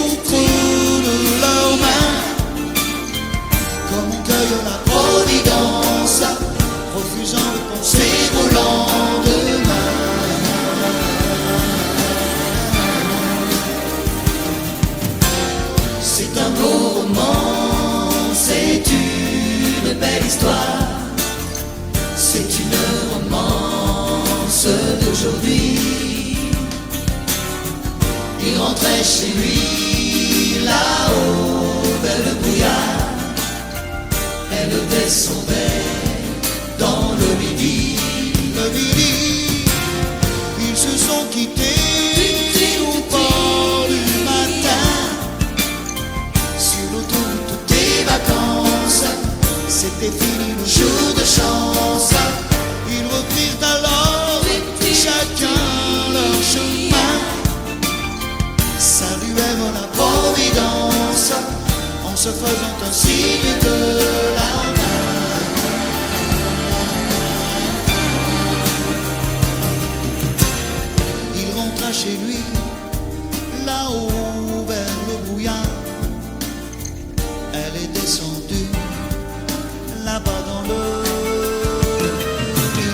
au creux de leurs mains, comme on cueille la Providence, refusant de penser au lendemain. C'est un beau roman, c'est une belle histoire, c'est une romance d'aujourd'hui. Il rentrait chez lui là-haut vers le brouillard, elle descendait dans le midi. Ils se sont quittés au bord du matin, sur l'autoroute des vacances. C'était fini le jour de chance. Ils reprirent alors chacun leur chemin, saluèrent la Providence en se faisant un signe de la main. Il rentra chez lui là-haut vers le brouillard, elle est descendue là-bas dans le midi.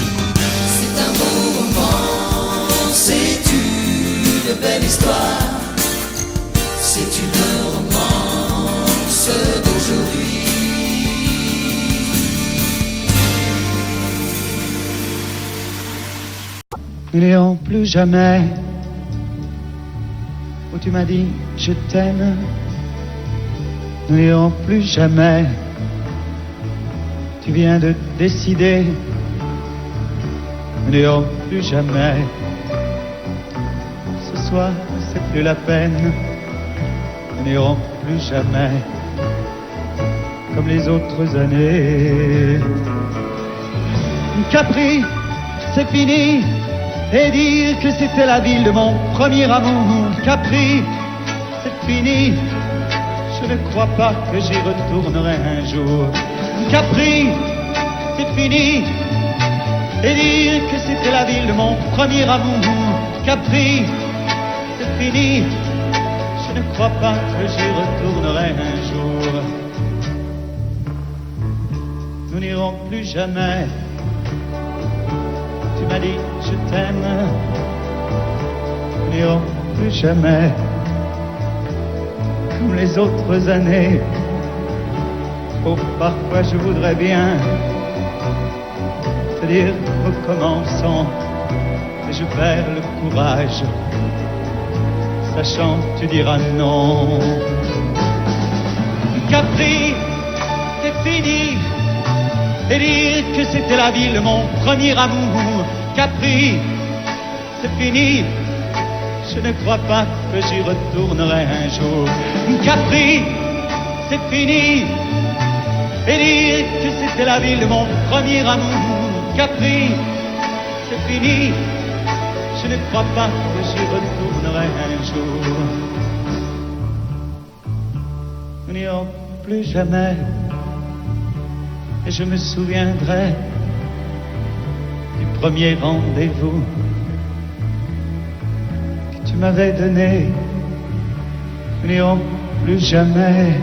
C'est un beau roman, c'est une belle histoire, c'est une romance d'aujourd'hui. nous n'irons plus jamais où tu m'as dit je t'aime. Nous n'irons plus jamais. Tu viens de décider. Nous n'irons plus jamais. Ce soir, c'est plus la peine. Nous n'irons plus jamais comme les autres années. Capri, c'est fini. Et dire que c'était la ville de mon premier amour. Capri, c'est fini. Je ne crois pas que j'y retournerai un jour. Capri, c'est fini. Et dire que c'était la ville de mon premier amour. Capri, c'est fini. Je ne crois pas que j'y retournerai un jour. Nous n'irons plus jamais. Tu m'as dit je t'aime. Nous n'irons plus jamais comme les autres années. Oh, parfois je voudrais bien te dire recommençons, mais je perds le courage, sachant que tu diras non. Capri, c'est fini. Et dire que c'était la ville de mon premier amour. Capri, c'est fini. Je ne crois pas que j'y retournerai un jour. Capri, c'est fini. Et dire que c'était la ville de mon premier amour. Capri, c'est fini. Je ne crois pas que j'y retournerai un jour. Nous n'irons plus jamais. Et je me souviendrai du premier rendez-vous que tu m'avais donné. Nous n'irons plus jamais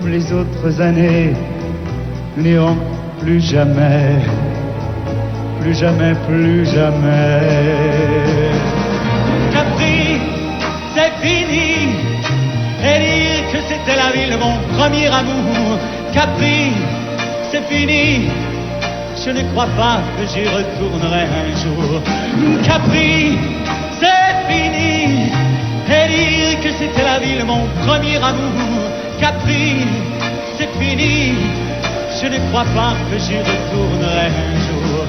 comme les autres années. Nous n'irons plus jamais, plus jamais, plus jamais. Capri, c'est fini. Et dire que c'était la ville de mon premier amour. Capri, c'est fini. Je ne crois pas que j'y retournerai un jour. Capri, c'est fini. Et dire que c'était la ville de mon premier amour. Capri, c'est fini. Je ne crois pas que j'y retournerai un jour.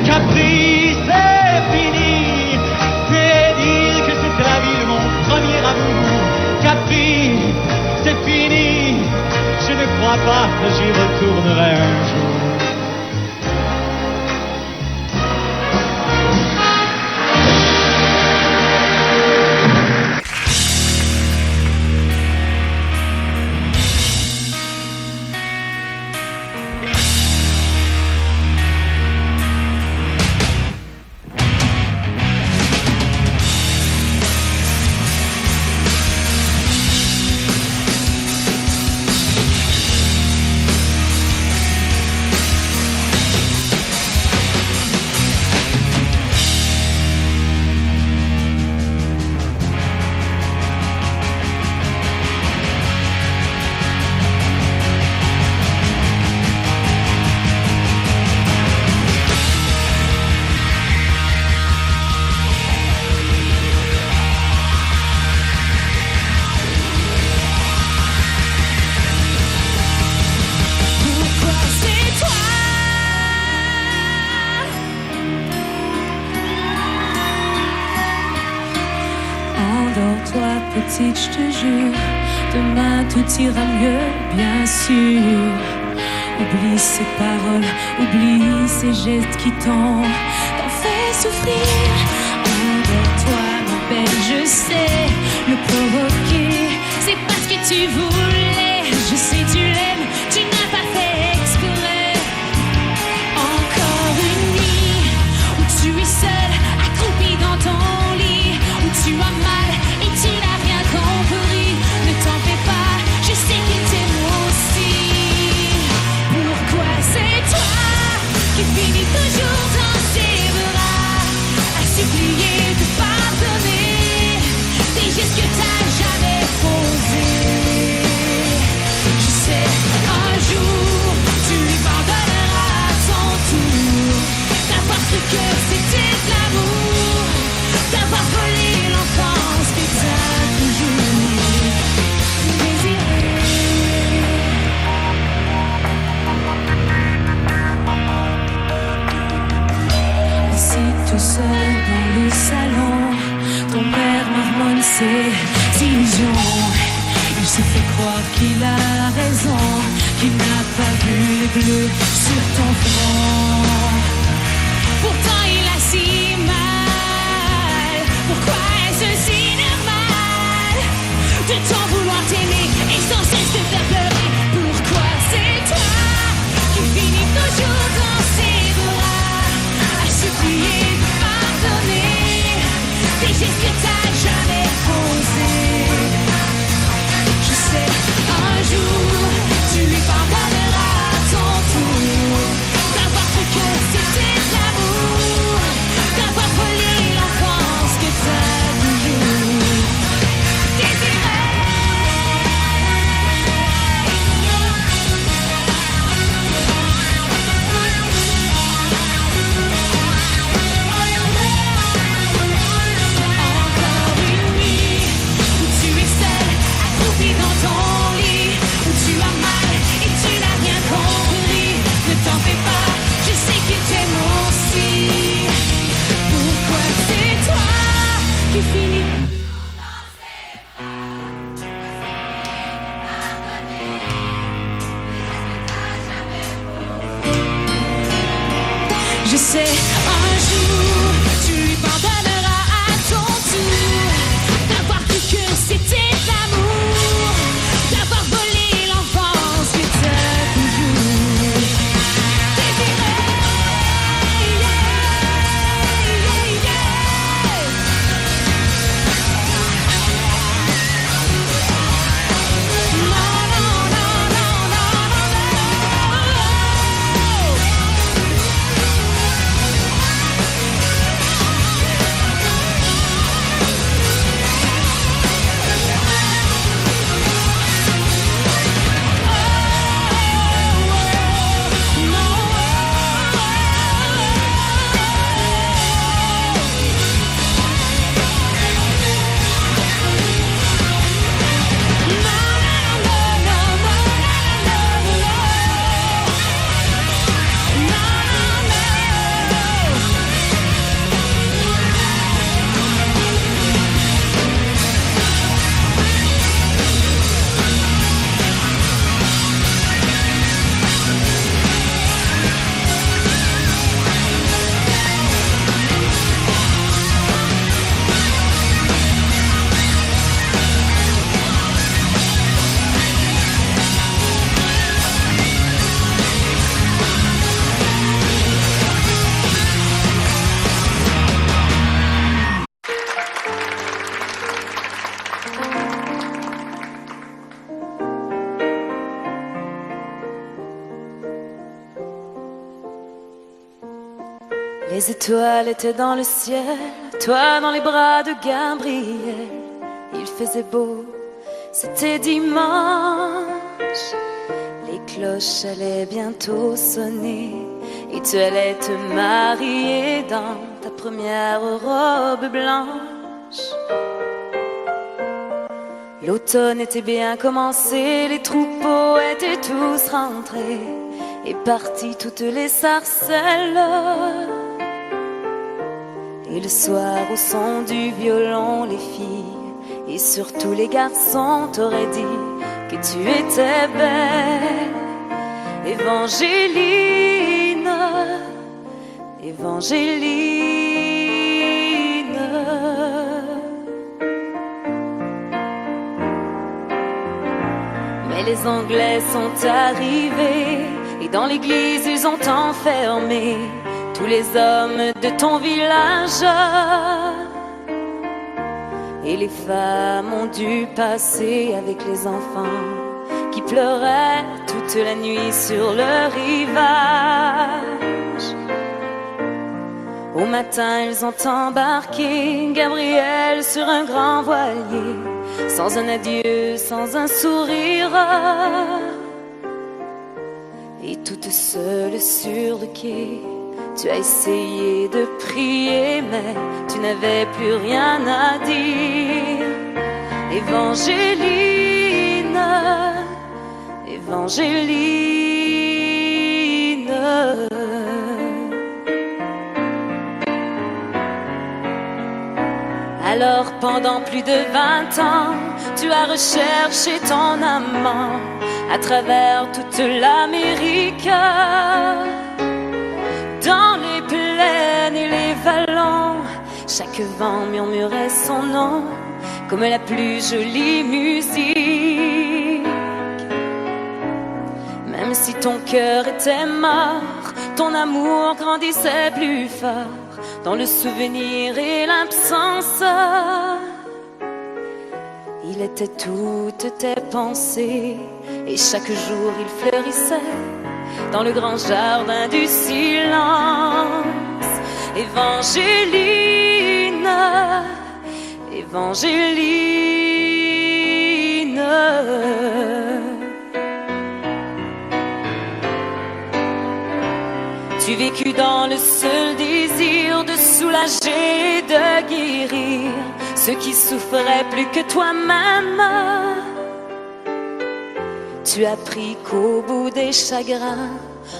Capri, c'est fini. Et dire que c'était la ville de mon premier amour. Capri, c'est fini. Je ne crois pas que j'y retournerai un jour. Petite, je te jure, demain tout ira mieux, bien sûr. Oublie ces paroles, oublie ces gestes qui t'ont fait souffrir. Endors-toi, ma belle, je sais le provoquer. C'est parce que tu voulais, je sais tu l'aimes, tu n'as pas fait exprès. Encore une nuit où tu es seule, accroupie dans ton lit, où tu as mal et tu n'as rien compris. Ne t'en fais pas, je sais qu'il t'aime aussi. Pourquoi c'est toi qui finis toujours dans ses bras, à supplier de pardonner des gestes que t'as jamais posés? Je Tout seul dans le salon, ton père marmonne ses illusions. Il se fait croire qu'il a raison, qu'il n'a pas vu le bleu sur ton front. Pourtant il a si mal. Pourquoi est-ce si normal de t'en vouloir t'aimer et sans cesse te faire pleurer? Pourquoi c'est toi qui finis toujours dans ses bras à supplier de pardonner des gestes que t'as jamais posés? Je sais, un jour tu lui pardonneras à ton tour d'avoir cru que c'était de l'amour, d'avoir volé l'enfance que t'as toujours désiré. Encore une nuit où tu es seule, accroupie dans ton lit, où tu as mal et tu n'as rien compris. Ne t'en fais pas, je sais qu'il t'aime aussi. Pourquoi c'est toi qui finis? Je sais, un jour, tu lui pardonneras à ton tour d'avoir cru que c'était de l'amour, d'avoir volé l'enfance que t'as toujours désiré. Non, non, non, non, non, Les étoiles étaient dans le ciel, toi dans les bras de Gabriel. Il faisait beau, c'était dimanche. Les cloches allaient bientôt sonner et tu allais te marier dans ta première robe blanche. L'automne était bien commencé, les troupeaux étaient tous rentrés et partis toutes les sarcelles. Et le soir au son du violon, les filles et surtout les garçons t'auraient dit que tu étais belle. Évangéline, Évangéline. Mais les Anglais sont arrivés et dans l'église ils ont enfermé tous les hommes de ton village. Et les femmes ont dû passer avec les enfants qui pleuraient toute la nuit sur le rivage. Au matin ils ont embarqué Gabriel sur un grand voilier, sans un adieu, sans un sourire. Et toute seule sur le quai, tu as essayé de prier, mais tu n'avais plus rien à dire. Évangéline, Évangéline. Alors pendant plus de 20 ans, tu as recherché ton amant à travers toute l'Amérique, dans les plaines et les vallons. Chaque vent murmurait son nom comme la plus jolie musique. Même si ton cœur était mort, ton amour grandissait plus fort dans le souvenir et l'absence. Il était toutes tes pensées et chaque jour il fleurissait dans le grand jardin du silence. Évangéline, Évangéline, tu vécus dans le seul désir de soulager et de guérir ceux qui souffraient plus que toi-même. Tu as appris qu'au bout des chagrins,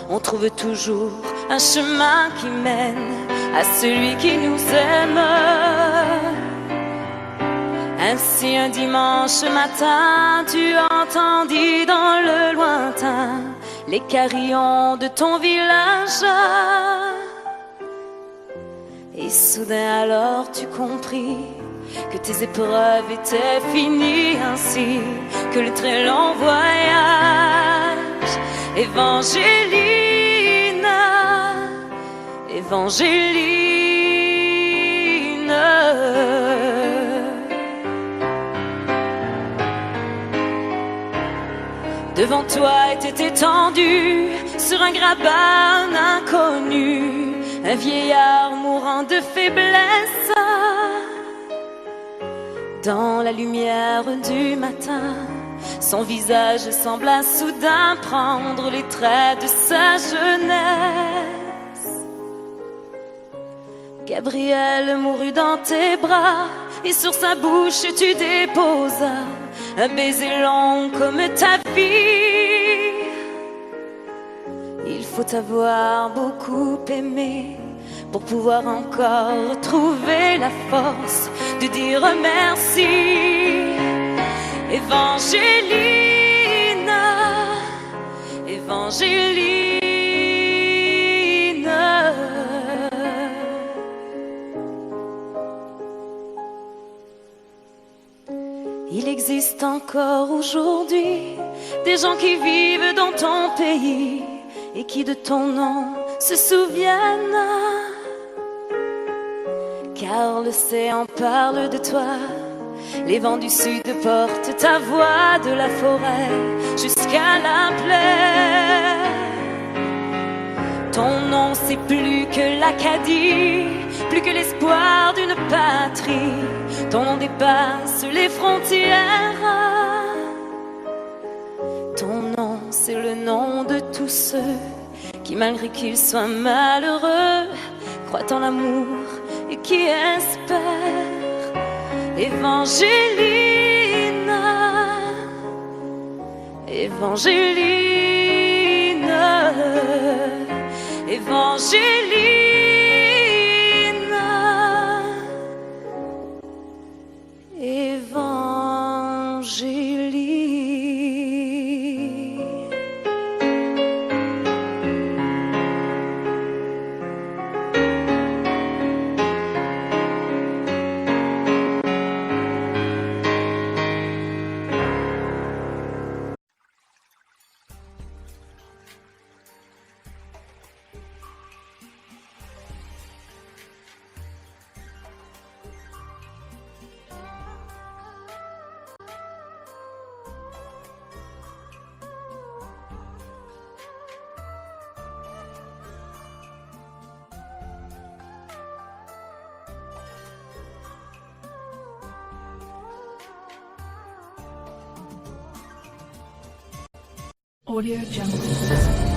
on trouve toujours un chemin qui mène à celui qui nous aime. Ainsi un dimanche matin, tu entendis dans le lointain les carillons de ton village. Et soudain alors tu compris que tes épreuves étaient finies, ainsi que le très long voyage. Évangéline, Évangéline, devant toi était étendu sur un grabat un inconnu, un vieillard mourant de faiblesse. Dans la lumière du matin, son visage sembla soudain prendre les traits de sa jeunesse. Gabriel mourut dans tes bras et sur sa bouche tu déposas un baiser long comme ta vie. Il faut avoir beaucoup aimé pour pouvoir encore trouver la force de dire merci. Évangéline, Évangéline, il existe encore aujourd'hui des gens qui vivent dans ton pays et qui de ton nom se souviennent, car l'océan parle de toi. Les vents du sud portent ta voix de la forêt jusqu'à la plaine. Ton nom c'est plus que l'Acadie, plus que l'espoir d'une patrie. Ton nom dépasse les frontières. Ton nom c'est le nom de tous ceux qui, malgré qu'ils soient malheureux, croient en l'amour et qui espèrent. Évangéline, Évangéline, Évangéline, Évangéline. Audio Jungle.